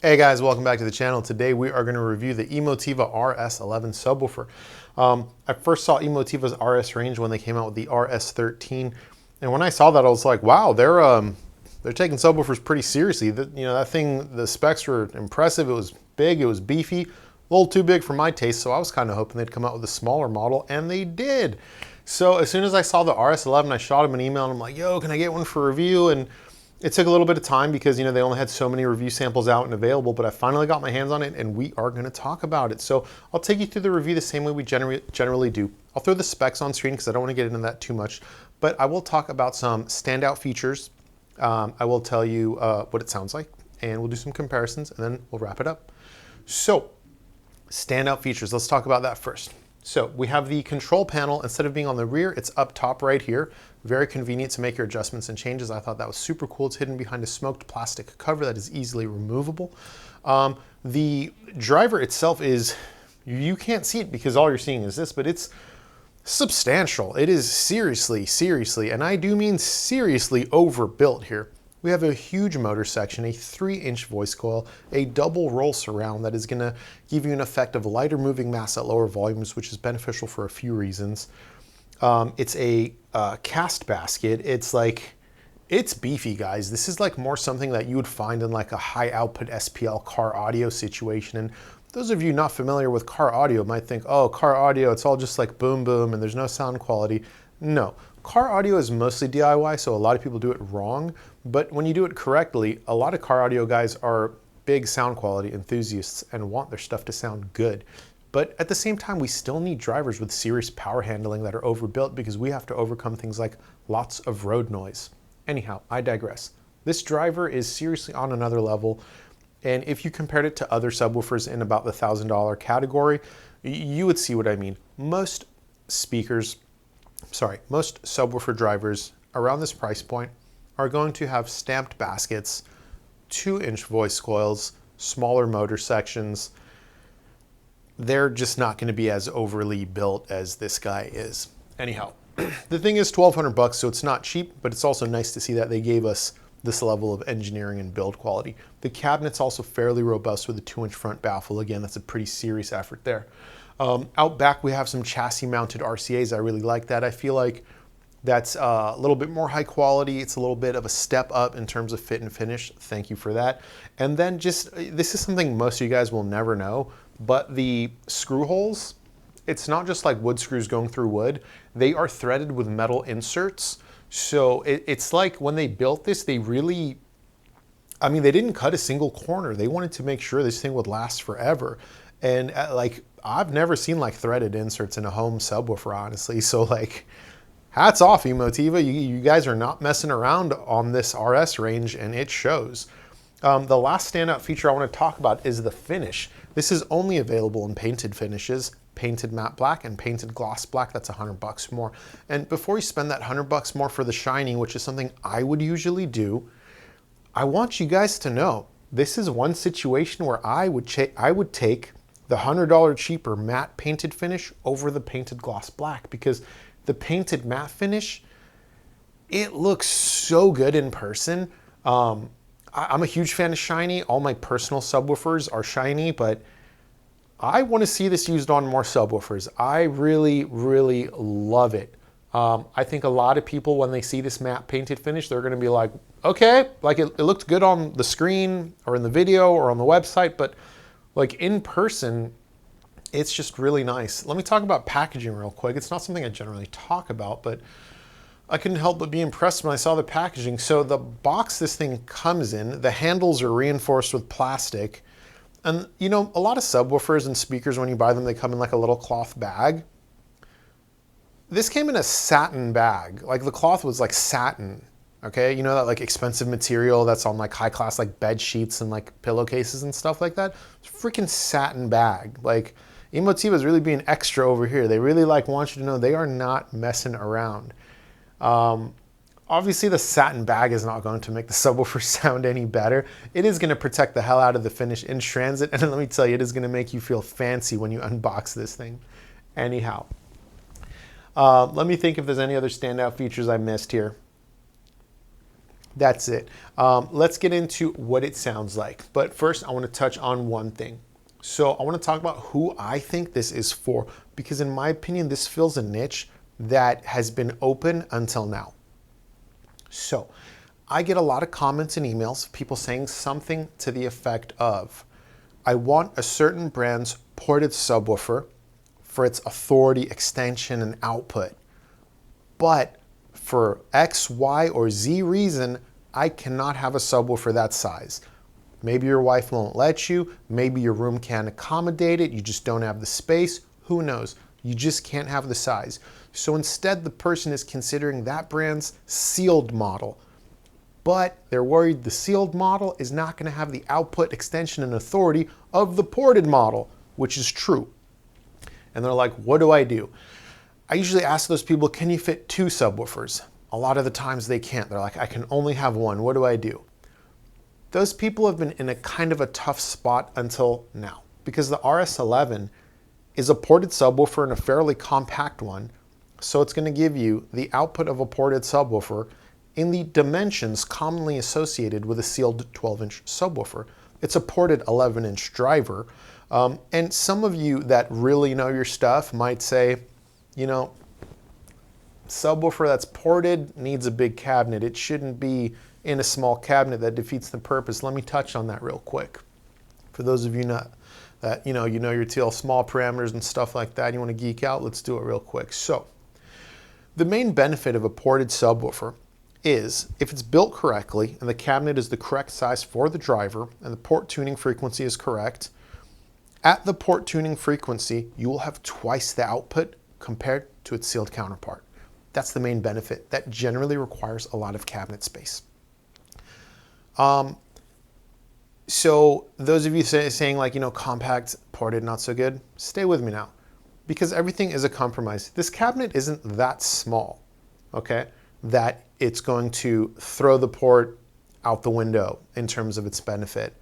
Hey guys, welcome back to the channel. Today we are going to review the Emotiva RS11 subwoofer. I first saw Emotiva's RS range when they came out with the RS13, and when I saw that I was like, wow, they're taking subwoofers pretty seriously. That thing, the specs were impressive. It was big, it was beefy, a little too big for my taste, so I was kind of hoping they'd come out with a smaller model, and they did. So as soon as I saw the RS11, I shot them an email and I'm like, yo, can I get one for review? And it took a little bit of time because they only had so many review samples out and available, but I finally got my hands on it and we are going to talk about it. So I'll take you through the review the same way we generally do. I'll throw the specs on screen because I don't want to get into that too much, but I will talk about some standout features. I will tell you what it sounds like, and we'll do some comparisons and then we'll wrap it up. So standout features, let's talk about that first. So we have the control panel. Instead of being on the rear, it's up top right here. Very convenient to make your adjustments and changes. I thought that was super cool. It's hidden behind a smoked plastic cover that is easily removable. The driver itself is, you can't see it because all you're seeing is this, but it's substantial. It is seriously, and I do mean seriously overbuilt here. We have a huge motor section, a 3-inch voice coil, a double roll surround that is going to give you an effect of lighter moving mass at lower volumes, which is beneficial for a few reasons. It's a cast basket. It's beefy, guys. This is like more something that you would find in like a high output SPL car audio situation. And those of you not familiar with car audio might think, oh, car audio, it's all just like boom, boom, and there's no sound quality. No. Car audio is mostly DIY, so a lot of people do it wrong, but when you do it correctly, a lot of car audio guys are big sound quality enthusiasts and want their stuff to sound good. But at the same time, we still need drivers with serious power handling that are overbuilt because we have to overcome things like lots of road noise. Anyhow, I digress. This driver is seriously on another level, and if you compared it to other subwoofers in about the $1,000 category, you would see what I mean. Most subwoofer drivers around this price point are going to have stamped baskets, 2-inch voice coils, smaller motor sections. They're just not going to be as overly built as this guy is. Anyhow, the thing is $1,200, so it's not cheap, but it's also nice to see that they gave us this level of engineering and build quality. The cabinet's also fairly robust with a 2-inch front baffle. Again, that's a pretty serious effort there. Out back, we have some chassis mounted RCAs. I really like that. I feel like that's a little bit more high quality. It's a little bit of a step up in terms of fit and finish. Thank you for that. And then this is something most of you guys will never know, but the screw holes, it's not just like wood screws going through wood. They are threaded with metal inserts. So it's like when they built this, they didn't cut a single corner. They wanted to make sure this thing would last forever. And I've never seen like threaded inserts in a home subwoofer, honestly. So like, hats off, Emotiva. You guys are not messing around on this RS range, and it shows. The last standout feature I want to talk about is the finish. This is only available in painted finishes, painted matte black and painted gloss black. That's $100 more. And before you spend that $100 more for the shiny, which is something I would usually do, I want you guys to know this is one situation where I would take the $100 cheaper matte painted finish over the painted gloss black, because the painted matte finish, it looks so good in person. I'm a huge fan of shiny. All my personal subwoofers are shiny, but I want to see this used on more subwoofers. I really love it. I think a lot of people, when they see this matte painted finish, they're going to be like, okay, like it looked good on the screen or in the video or on the website, but like in person, it's just really nice. Let me talk about packaging real quick. It's not something I generally talk about, but I couldn't help but be impressed when I saw the packaging. So the box this thing comes in, the handles are reinforced with plastic. And a lot of subwoofers and speakers, when you buy them, they come in like a little cloth bag. This came in a satin bag. Like the cloth was like satin, okay? You know that like expensive material that's on like high class like bed sheets and like pillowcases and stuff like that? It's a freaking satin bag. Like Emotiva is really being extra over here. They really want you to know they are not messing around. Obviously the satin bag is not going to make the subwoofer sound any better. It is going to protect the hell out of the finish in transit, and let me tell you, it is going to make you feel fancy when you unbox this thing. Anyhow, let me think if there's any other standout features I missed here. That's it. Let's get into what it sounds like. But first, I want to touch on one thing. So I want to talk about who I think this is for, because in my opinion, this fills a niche that has been open until now. So I get a lot of comments and emails of people saying something to the effect of, I want a certain brand's ported subwoofer for its authority, extension, and output. But for X, Y, or Z reason, I cannot have a subwoofer that size. Maybe your wife won't let you, maybe your room can't accommodate it, you just don't have the space, who knows? You just can't have the size. So instead, the person is considering that brand's sealed model. But they're worried the sealed model is not going to have the output, extension, and authority of the ported model, which is true. And they're like, what do I do? I usually ask those people, can you fit 2 subwoofers? A lot of the times they can't. They're like, I can only have 1. What do I do? Those people have been in a kind of a tough spot until now, because the RS11 is a ported subwoofer and a fairly compact one. So it's going to give you the output of a ported subwoofer in the dimensions commonly associated with a sealed 12-inch subwoofer. It's a ported 11-inch driver. And some of you that really know your stuff might say, you know, subwoofer that's ported needs a big cabinet. It shouldn't be in a small cabinet. That defeats the purpose. Let me touch on that real quick. For those of you that you know your TL small parameters and stuff like that, you want to geek out, let's do it real quick. So the main benefit of a ported subwoofer is if it's built correctly and the cabinet is the correct size for the driver and the port tuning frequency is correct, at the port tuning frequency, you will have twice the output compared to its sealed counterpart. That's the main benefit. That generally requires a lot of cabinet space. So those of you saying like, you know, compact, ported, not so good, stay with me now, because everything is a compromise. This cabinet isn't that small, okay, that it's going to throw the port out the window in terms of its benefit.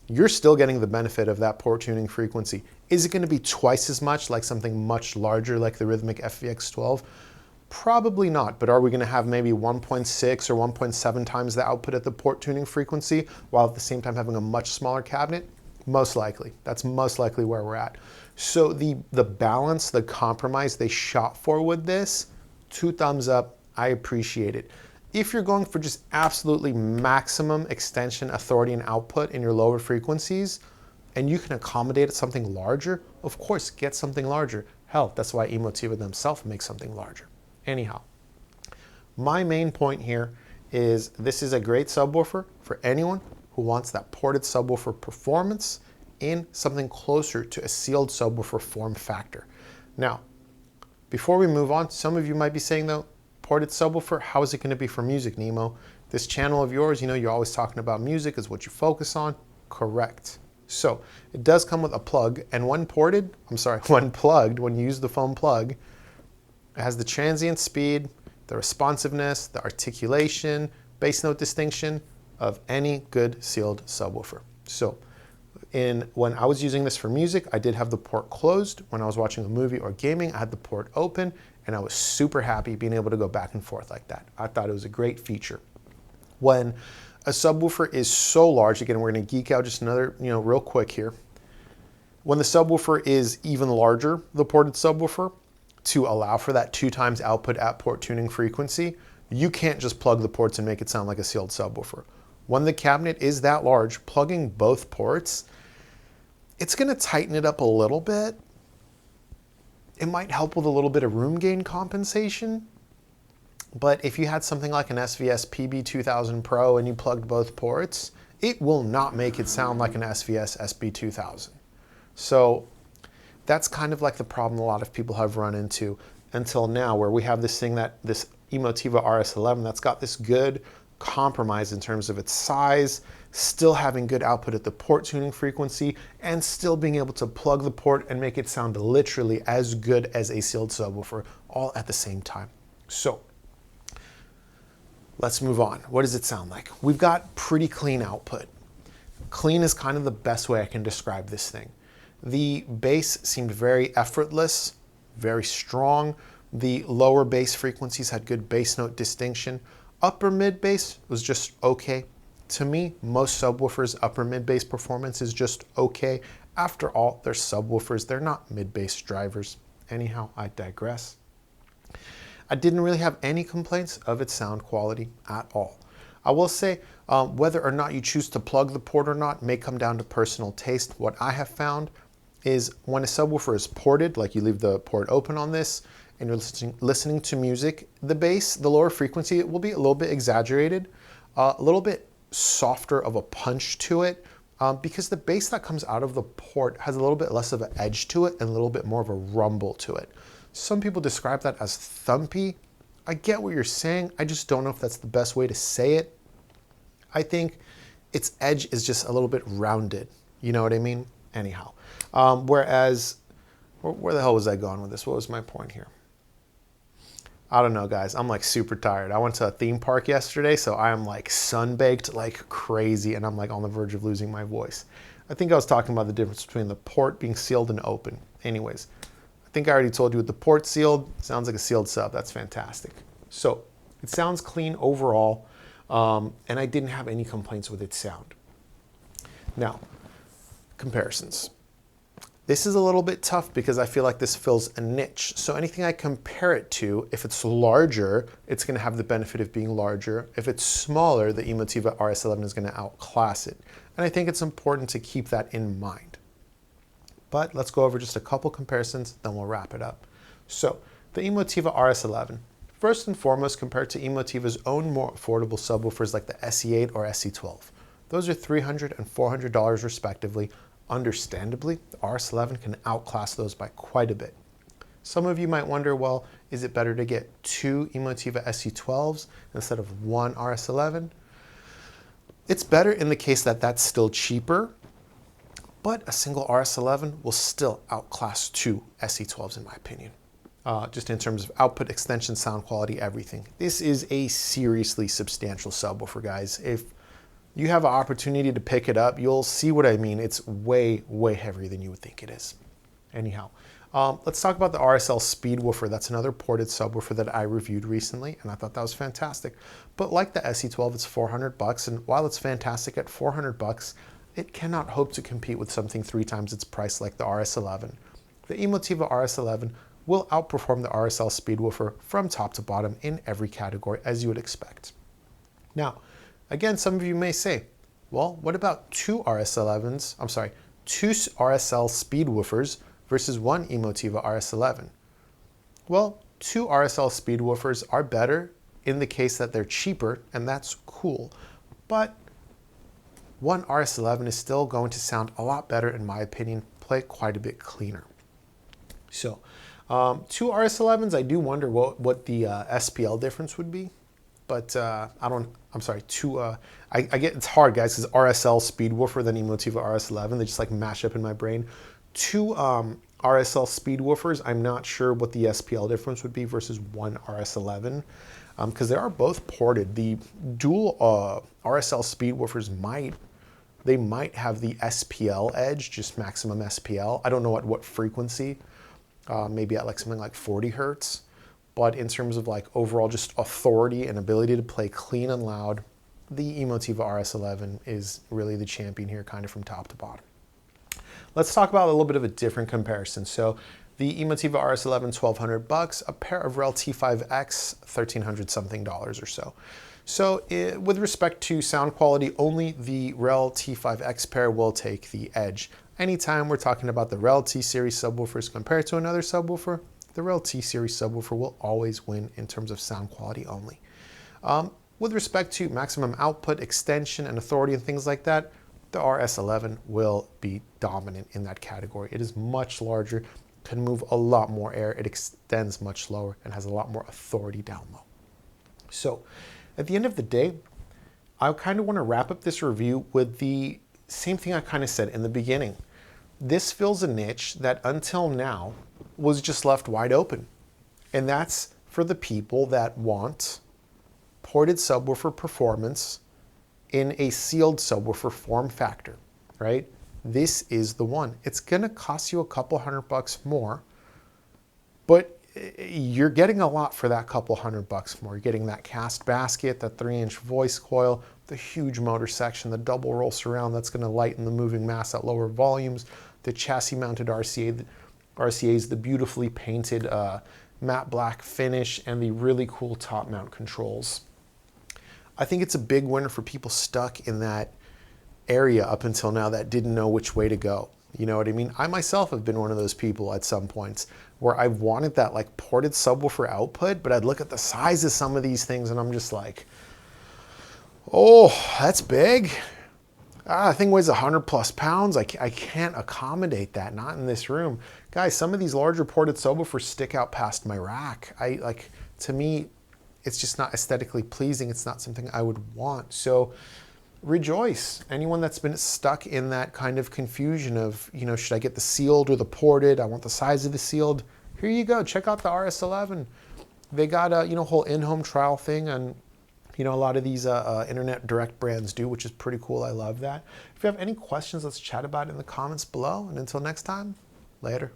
You're still getting the benefit of that port tuning frequency. Is it going to be twice as much like something much larger like the Rhythmic FVX12? Probably not, but are we going to have maybe 1.6 or 1.7 times the output at the port tuning frequency while at the same time having a much smaller cabinet? Most likely. That's most likely where we're at. So the balance, the compromise they shot for with this, 2 thumbs up. I appreciate it. If you're going for just absolutely maximum extension, authority, and output in your lower frequencies, and you can accommodate something larger, of course, get something larger. Hell, that's why Emotiva themselves make something larger. Anyhow, my main point here is this is a great subwoofer for anyone who wants that ported subwoofer performance in something closer to a sealed subwoofer form factor. Now, before we move on, some of you might be saying though, ported subwoofer, how is it going to be for music, Nemo? This channel of yours, you know, you're always talking about music is what you focus on. Correct. So it does come with a plug, and when plugged, when you use the foam plug, it has the transient speed, the responsiveness, the articulation, bass note distinction of any good sealed subwoofer. So when I was using this for music, I did have the port closed. When I was watching a movie or gaming, I had the port open, and I was super happy being able to go back and forth like that. I thought it was a great feature. When a subwoofer is so large, again, we're going to geek out just another, real quick here. When the subwoofer is even larger, the ported subwoofer, to allow for that 2 times output at port tuning frequency, you can't just plug the ports and make it sound like a sealed subwoofer. When the cabinet is that large, plugging both ports, it's going to tighten it up a little bit. It might help with a little bit of room gain compensation. But if you had something like an SVS PB2000 Pro and you plugged both ports, it will not make it sound like an SVS SB2000. So that's kind of like the problem a lot of people have run into until now, where we have this thing this Emotiva RS11 that's got this good compromise in terms of its size, still having good output at the port tuning frequency, and still being able to plug the port and make it sound literally as good as a sealed subwoofer, all at the same time. So let's move on. What does it sound like? We've got pretty clean output. Clean is kind of the best way I can describe this thing. The bass seemed very effortless, very strong. The lower bass frequencies had good bass note distinction. Upper mid bass was just okay. To me, most subwoofers' upper mid bass performance is just okay. After all, they're subwoofers, they're not mid bass drivers. Anyhow, I digress. I didn't really have any complaints of its sound quality at all. I will say whether or not you choose to plug the port or not may come down to personal taste. What I have found is when a subwoofer is ported, like you leave the port open on this and you're listening to music, the bass, the lower frequency, it will be a little bit exaggerated, a little bit softer of a punch to it, because the bass that comes out of the port has a little bit less of an edge to it and a little bit more of a rumble to it. Some people describe that as thumpy. I get what you're saying. I just don't know if that's the best way to say it. I think its edge is just a little bit rounded. You know what I mean? Anyhow. Whereas, where the hell was I going with this? What was my point here? I don't know, guys. I'm like super tired. I went to a theme park yesterday, so I am like sunbaked like crazy, and I'm like on the verge of losing my voice. I think I was talking about the difference between the port being sealed and open. Anyways, I think I already told you with the port sealed, sounds like a sealed sub. That's fantastic. So it sounds clean overall, and I didn't have any complaints with its sound. Now, comparisons. This is a little bit tough because I feel like this fills a niche. So anything I compare it to, if it's larger, it's going to have the benefit of being larger. If it's smaller, the Emotiva RS11 is going to outclass it. And I think it's important to keep that in mind. But let's go over just a couple comparisons, then we'll wrap it up. So the Emotiva RS11, first and foremost, compared to Emotiva's own more affordable subwoofers like the SE8 or SE12. Those are $300 and $400 respectively. Understandably, the RS11 can outclass those by quite a bit. Some of you might wonder, well, is it better to get two Emotiva SE12s instead of one RS11? It's better in the case that that's still cheaper, but a single RS11 will still outclass two SE12s in my opinion. Just in terms of output, extension, sound quality, everything. This is a seriously substantial subwoofer, guys. If you have an opportunity to pick it up, you'll see what I mean. It's way, way heavier than you would think it is. Anyhow, let's talk about the RSL Speedwoofer. That's another ported subwoofer that I reviewed recently, and I thought that was fantastic. But like the SE12, it's $400, and while it's fantastic at $400, it cannot hope to compete with something 3 times its price like the RS11. The Emotiva RS11 will outperform the RSL Speedwoofer from top to bottom in every category, as you would expect. Now, again, some of you may say, well, what about two RSL Speedwoofers versus one Emotiva RS11? Well, two RSL Speedwoofers are better in the case that they're cheaper, and that's cool. But one RS11 is still going to sound a lot better, in my opinion, play quite a bit cleaner. So, two RS11s, I do wonder what the SPL difference would be. But I get it's hard, guys, because RSL Speedwoofer, then Emotiva RS11, they just like mash up in my brain. Two RSL Speedwoofers, I'm not sure what the SPL difference would be versus one RS11, because they are both ported. The dual RSL Speedwoofers might have the SPL edge, just maximum SPL. I don't know at what frequency, maybe at like something like 40 hertz. But in terms of like overall just authority and ability to play clean and loud, the Emotiva RS11 is really the champion here, kind of from top to bottom. Let's talk about a little bit of a different comparison. So the Emotiva RS11, $1,200, a pair of REL T5X, $1,300 something or so. So with respect to sound quality, only the REL T5X pair will take the edge. Anytime we're talking about the REL T-Series subwoofers compared to another subwoofer, the REL T-Series subwoofer will always win in terms of sound quality only. With respect to maximum output, extension, and authority and things like that, the RS11 will be dominant in that category. It is much larger, can move a lot more air, it extends much lower, and has a lot more authority down low. So, at the end of the day, I kind of want to wrap up this review with the same thing I kind of said in the beginning. This fills a niche that until now was just left wide open. And that's for the people that want ported subwoofer performance in a sealed subwoofer form factor, right? This is the one. It's gonna cost you a couple $100 more, but you're getting a lot for that couple $100 more. You're getting that cast basket, that 3-inch voice coil, the huge motor section, the double roll surround that's going to lighten the moving mass at lower volumes, the chassis mounted RCAs, the beautifully painted matte black finish, and the really cool top mount controls. I think it's a big winner for people stuck in that area up until now that didn't know which way to go. You know what I mean? I myself have been one of those people at some points where I've wanted that like ported subwoofer output, but I'd look at the size of some of these things and I'm just like, oh, that's big. That thing weighs 100+ pounds. I can't accommodate that, not in this room. Guys, some of these larger ported subwoofers stick out past my rack. To me, it's just not aesthetically pleasing. It's not something I would want. So rejoice. Anyone that's been stuck in that kind of confusion of, you know, should I get the sealed or the ported? I want the size of the sealed. Here you go. Check out the RS11. They got a, you know, whole in-home trial thing, and you know, a lot of these internet direct brands do, which is pretty cool. I love that. If you have any questions, let's chat about it in the comments below. And until next time, later.